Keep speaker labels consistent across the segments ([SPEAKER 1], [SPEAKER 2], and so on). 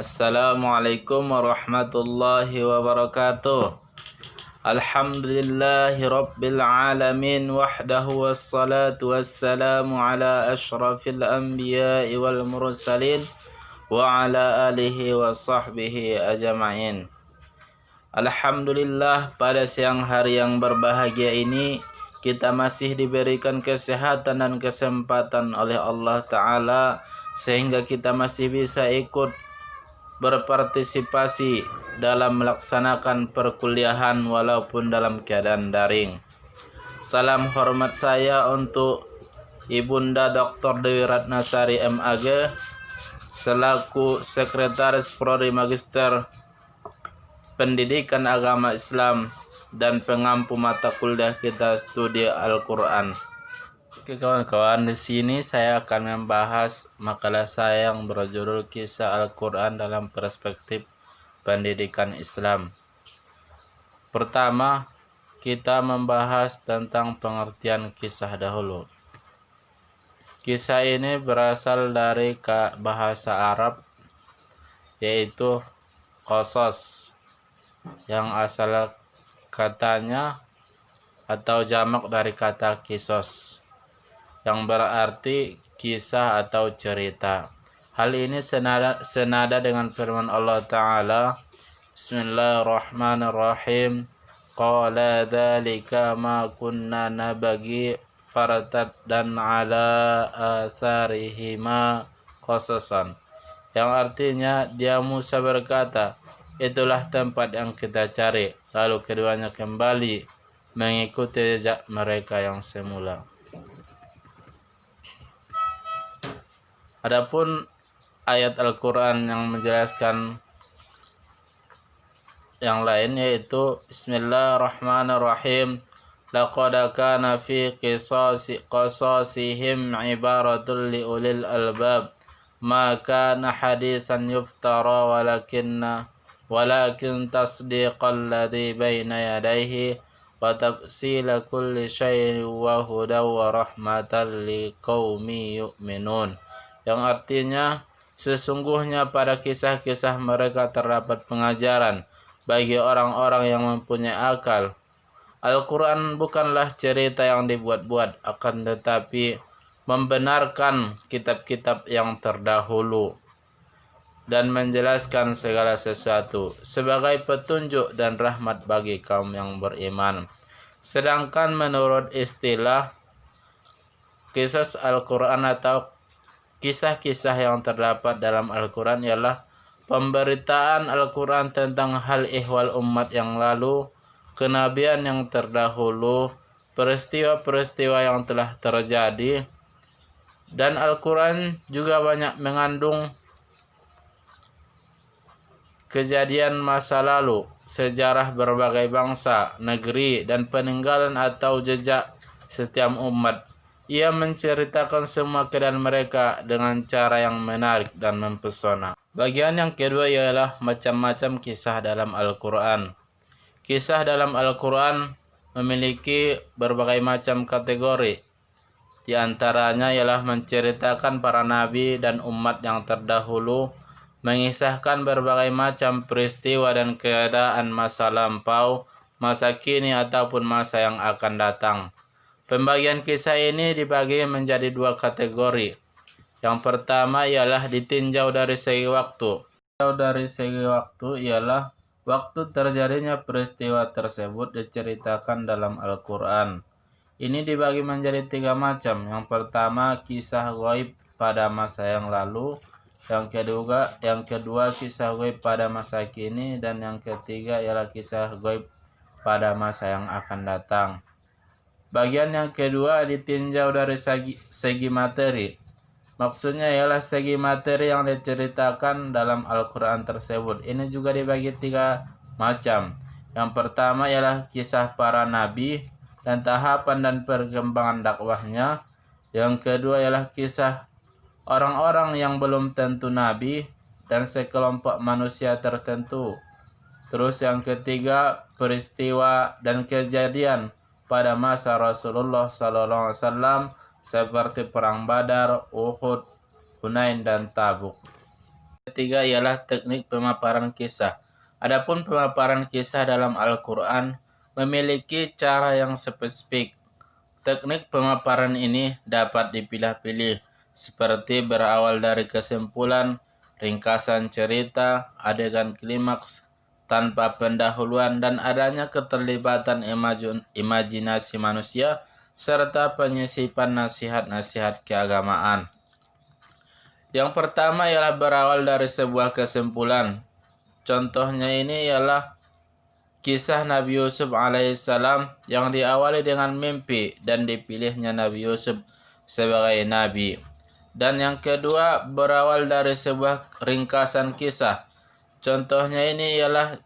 [SPEAKER 1] Assalamualaikum warahmatullahi wabarakatuh. Alhamdulillahi rabbil alamin wahdahu wassalatu wassalamu ala ashrafil anbiya'i wal mursalin wa ala alihi wa sahbihi ajma'in. Alhamdulillah, pada siang hari yang berbahagia ini kita masih diberikan kesehatan dan kesempatan oleh Allah Ta'ala sehingga kita masih bisa ikut berpartisipasi dalam melaksanakan perkuliahan walaupun dalam keadaan daring. Salam hormat saya untuk Ibunda Dr. Dewi Ratnasari MAG selaku Sekretaris Prodi Magister Pendidikan Agama Islam dan pengampu mata kuliah kita studi Al-Quran. Oke kawan-kawan, di sini saya akan membahas makalah saya yang berjudul Kisah Al-Quran dalam Perspektif Pendidikan Islam. Pertama, kita membahas tentang pengertian kisah dahulu. Kisah ini berasal dari bahasa Arab, yaitu qasas, yang asal katanya atau jamak dari kata kisos, yang berarti kisah atau cerita. Hal ini senada dengan firman Allah Ta'ala, Bismillahirrahmanirrahim, Qala dzalika ma kunna nabagi fartaddan ala atharihima qasasan, yang artinya dia Musa berkata, itulah tempat yang kita cari, lalu keduanya kembali mengikuti jejak mereka yang semula. Adapun ayat Al-Quran yang menjelaskan yang lain, yaitu Bismillahirrahmanirrahim, laqad kana fi qasasihim ibaratul liulil albab ma kana hadisan yuftara walakin tasdiqal ladzi baina yadayhi wa tafsila kulli syai'in wa hudaw wa rahmatan liqaumi yu'minun, yang artinya sesungguhnya pada kisah-kisah mereka terdapat pengajaran bagi orang-orang yang mempunyai akal. Al-Quran bukanlah cerita yang dibuat-buat, akan tetapi membenarkan kitab-kitab yang terdahulu dan menjelaskan segala sesuatu sebagai petunjuk dan rahmat bagi kaum yang beriman. Sedangkan menurut istilah kisah Al-Quran atau kisah-kisah yang terdapat dalam Al-Quran ialah pemberitaan Al-Quran tentang hal ihwal umat yang lalu, kenabian yang terdahulu, peristiwa-peristiwa yang telah terjadi, dan Al-Quran juga banyak mengandung kejadian masa lalu, sejarah berbagai bangsa, negeri, dan peninggalan atau jejak setiap umat. Ia menceritakan semua keadaan mereka dengan cara yang menarik dan mempesona. Bagian yang kedua ialah macam-macam kisah dalam Al-Quran. Kisah dalam Al-Quran memiliki berbagai macam kategori. Di antaranya ialah menceritakan para nabi dan umat yang terdahulu, mengisahkan berbagai macam peristiwa dan keadaan masa lampau, masa kini ataupun masa yang akan datang. Pembagian kisah ini dibagi menjadi dua kategori. Yang pertama ialah ditinjau dari segi waktu. Dari segi waktu ialah waktu terjadinya peristiwa tersebut diceritakan dalam Al-Quran. Ini dibagi menjadi tiga macam. Yang pertama kisah gaib pada masa yang lalu. Yang kedua kisah gaib pada masa kini. Dan yang ketiga ialah kisah gaib pada masa yang akan datang. Bagian yang kedua ditinjau dari segi materi. Maksudnya ialah segi materi yang diceritakan dalam Al-Quran tersebut. Ini juga dibagi tiga macam. Yang pertama ialah kisah para nabi dan tahapan dan perkembangan dakwahnya. Yang kedua ialah kisah orang-orang yang belum tentu nabi dan sekelompok manusia tertentu. Terus yang ketiga peristiwa dan kejadian pada masa Rasulullah SAW seperti Perang Badar, Uhud, Hunain, dan Tabuk. Ketiga ialah teknik pemaparan kisah. Adapun pemaparan kisah dalam Al-Quran memiliki cara yang spesifik. Teknik pemaparan ini dapat dipilah-pilih, seperti berawal dari kesimpulan, ringkasan cerita, adegan klimaks, tanpa pendahuluan, dan adanya keterlibatan imajinasi manusia, serta penyisipan nasihat-nasihat keagamaan. Yang pertama ialah berawal dari sebuah kesimpulan. Contohnya ini ialah kisah Nabi Yusuf alaihissalam yang diawali dengan mimpi dan dipilihnya Nabi Yusuf sebagai nabi. Dan yang kedua berawal dari sebuah ringkasan kisah. Contohnya ini ialah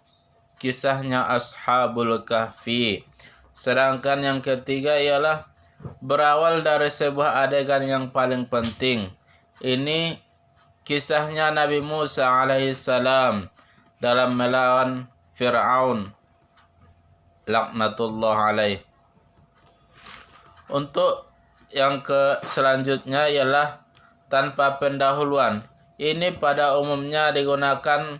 [SPEAKER 1] kisahnya Ashabul Kahfi. Sedangkan yang ketiga ialah berawal dari sebuah adegan yang paling penting. Ini kisahnya Nabi Musa alaihissalam dalam melawan Fir'aun laknatullah alaih. Untuk yang selanjutnya ialah tanpa pendahuluan. Ini pada umumnya digunakan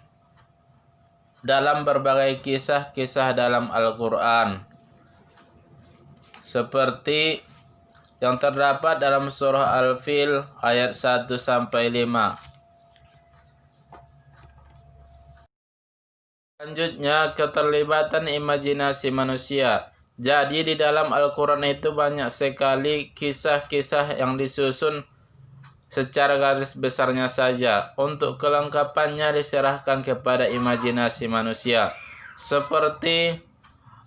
[SPEAKER 1] dalam berbagai kisah-kisah dalam Al-Quran, seperti yang terdapat dalam surah Al-Fil ayat 1-5. Selanjutnya, keterlibatan imajinasi manusia. Jadi di dalam Al-Quran itu banyak sekali kisah-kisah yang disusun secara garis besarnya saja. Untuk kelengkapannya diserahkan kepada imajinasi manusia. Seperti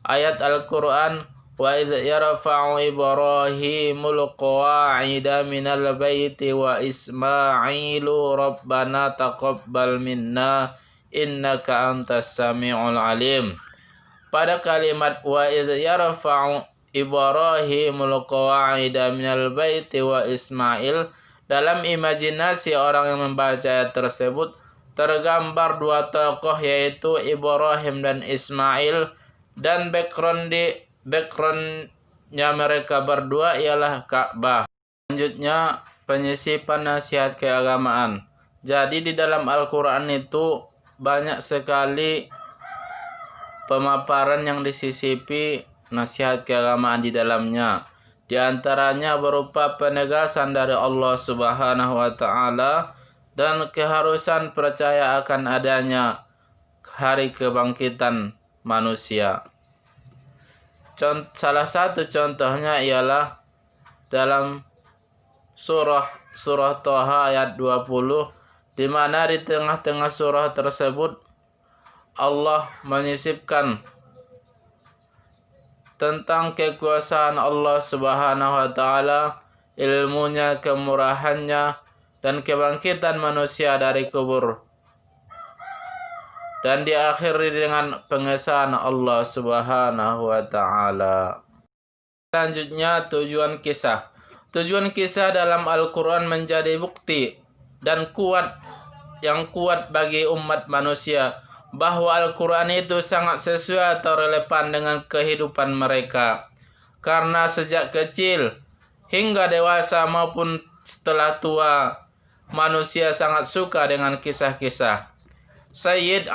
[SPEAKER 1] ayat Al-Quran, وَإِذْ يَرْفَعُ إِبْرَاهِيمُ الْقَوَاعِدَ مِنَ الْبَيْتِ وَإِسْمَاعِيلُ رَبَّنَا تَقَبَّلْ مِنَّا innaka antas sami'ul alim. Pada kalimat wa idh yarfa'u Ibrahimul qawa'ida minal baiti wa Ismail, dalam imajinasi orang yang membaca ayat tersebut tergambar dua tokoh, yaitu Ibrahim dan Ismail, dan backgroundnya mereka berdua ialah Ka'bah. Selanjutnya, penyisipan nasihat keagamaan. Jadi di dalam Al-Quran itu banyak sekali pemaparan yang disisipi nasihat keagamaan di dalamnya. Di antaranya berupa penegasan dari Allah Subhanahu wa taala dan keharusan percaya akan adanya hari kebangkitan manusia. Salah satu contohnya ialah dalam surah Thaha ayat 20, di mana di tengah-tengah surah tersebut Allah menyisipkan tentang kekuasaan Allah Subhanahu wa taala, ilmunya, kemurahannya, dan kebangkitan manusia dari kubur. Dan diakhiri dengan pengesahan Allah Subhanahu wa taala. Selanjutnya, tujuan kisah. Tujuan kisah dalam Al-Quran menjadi bukti dan yang kuat bagi umat manusia bahwa Al-Quran itu sangat sesuai atau relevan dengan kehidupan mereka. Karena sejak kecil hingga dewasa maupun setelah tua, manusia sangat suka dengan kisah-kisah. Sayyid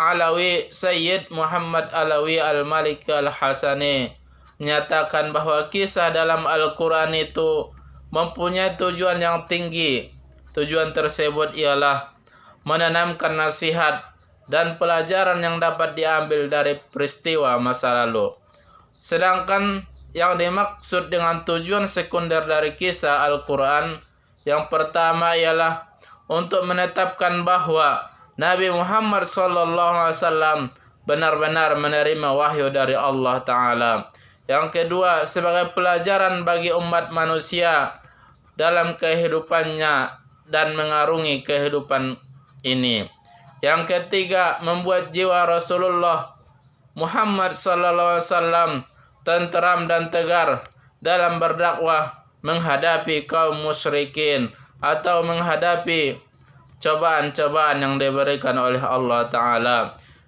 [SPEAKER 1] Muhammad Alawi Al-Malik Al-Hasani menyatakan bahwa kisah dalam Al-Quran itu mempunyai tujuan yang tinggi. Tujuan tersebut ialah menanamkan nasihat dan pelajaran yang dapat diambil dari peristiwa masa lalu. Sedangkan yang dimaksud dengan tujuan sekunder dari kisah Al-Quran, yang pertama ialah untuk menetapkan bahwa Nabi Muhammad SAW benar-benar menerima wahyu dari Allah Ta'ala. Yang kedua, sebagai pelajaran bagi umat manusia dalam kehidupannya dan mengarungi kehidupan ini. Yang ketiga, membuat jiwa Rasulullah Muhammad SAW tenteram dan tegar dalam berdakwah menghadapi kaum musyrikin atau menghadapi cobaan-cobaan yang diberikan oleh Allah Ta'ala.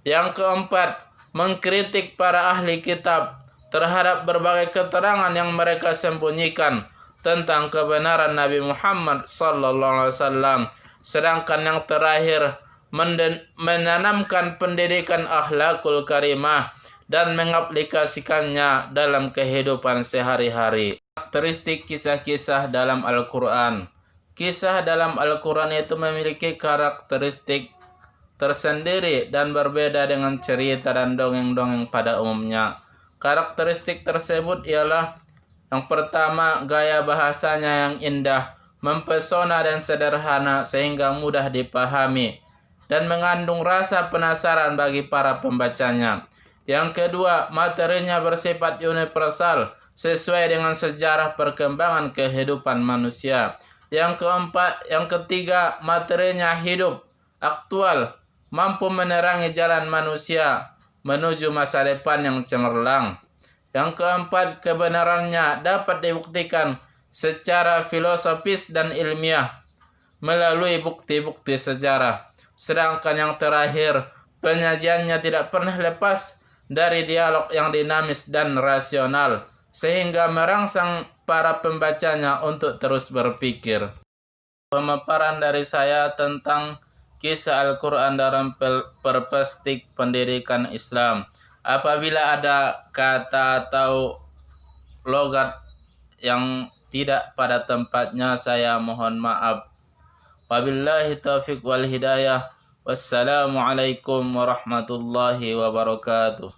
[SPEAKER 1] Yang keempat, mengkritik para ahli kitab terhadap berbagai keterangan yang mereka sembunyikan tentang kebenaran Nabi Muhammad SAW. Sedangkan yang terakhir, menanamkan pendidikan akhlakul karimah dan mengaplikasikannya dalam kehidupan sehari-hari. Karakteristik kisah-kisah dalam Al-Quran. Kisah dalam Al-Quran itu memiliki karakteristik tersendiri dan berbeda dengan cerita dan dongeng-dongeng pada umumnya. Karakteristik tersebut ialah yang pertama, gaya bahasanya yang indah, mempesona dan sederhana sehingga mudah dipahami dan mengandung rasa penasaran bagi para pembacanya. Yang kedua, materinya bersifat universal sesuai dengan sejarah perkembangan kehidupan manusia. Yang ketiga, materinya hidup, aktual, mampu menerangi jalan manusia menuju masa depan yang cemerlang. Yang keempat, kebenarannya dapat dibuktikan secara filosofis dan ilmiah melalui bukti-bukti sejarah. Sedangkan yang terakhir, penyajiannya tidak pernah lepas dari dialog yang dinamis dan rasional, sehingga merangsang para pembacanya untuk terus berpikir. Pemaparan dari saya tentang kisah Al-Quran dalam perspektif pendidikan Islam. Apabila ada kata atau logat yang tidak pada tempatnya, saya mohon maaf. Wabillahi taufiq wal hidayah. Wassalamualaikum warahmatullahi wabarakatuh.